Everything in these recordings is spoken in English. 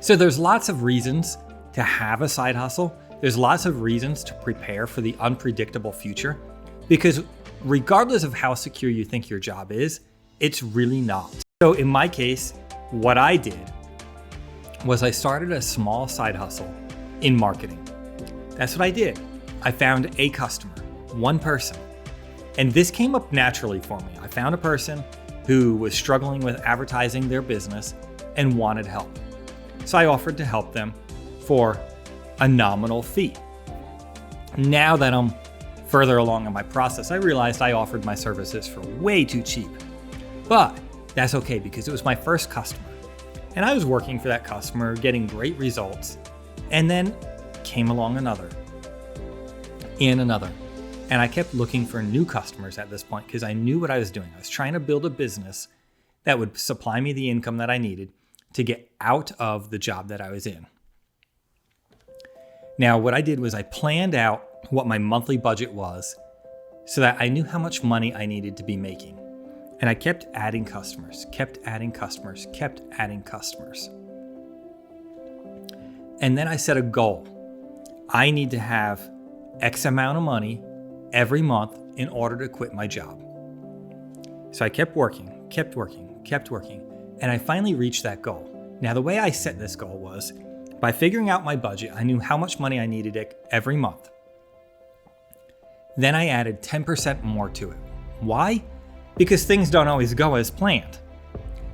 So there's lots of reasons to have a side hustle. There's lots of reasons to prepare for the unpredictable future, because regardless of how secure you think your job is, it's really not. So in my case, what I did was I started a small side hustle in marketing. That's what I did. I found a customer, one person. And this came up naturally for me. I found a person who was struggling with advertising their business and wanted help. So I offered to help them for a nominal fee. Now that I'm further along in my process, I realized I offered my services for way too cheap. But that's okay, because it was my first customer. And I was working for that customer, getting great results. And then came along another and another. And I kept looking for new customers at this point because I knew what I was doing. I was trying to build a business that would supply me the income that I needed to get out of the job that I was in. Now, what I did was I planned out what my monthly budget was so that I knew how much money I needed to be making. And I kept adding customers, kept adding customers, kept adding customers. And then I set a goal. I need to have X amount of money every month in order to quit my job. So I kept working, and I finally reached that goal. Now, the way I set this goal was by figuring out my budget. I knew how much money I needed every month. Then I added 10% more to it. Why? Because things don't always go as planned.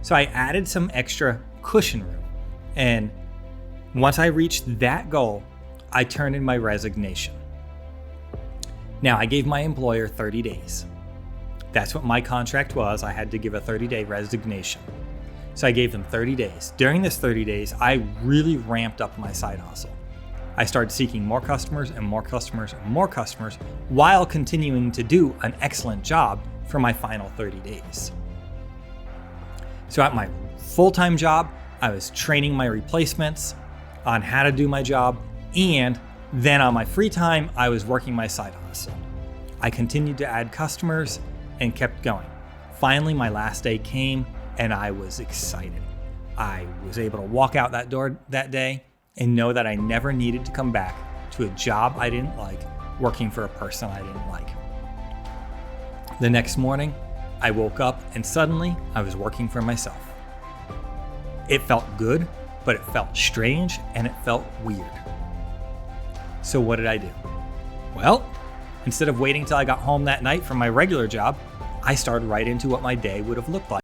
So I added some extra cushion room. And once I reached that goal, I turned in my resignation. Now, I gave my employer 30 days. That's what my contract was. I had to give a 30-day resignation. So I gave them 30 days. During this 30 days, I really ramped up my side hustle. I started seeking more customers and more customers and more customers while continuing to do an excellent job for my final 30 days. So at my full-time job, I was training my replacements on how to do my job, and then on my free time, I was working my side hustle. I continued to add customers and kept going. Finally, my last day came and I was excited. I was able to walk out that door that day and know that I never needed to come back to a job I didn't like, working for a person I didn't like. The next morning, I woke up and suddenly I was working for myself. It felt good, but it felt strange and it felt weird. So what did I do? Well, instead of waiting till I got home that night from my regular job, I started right into what my day would have looked like.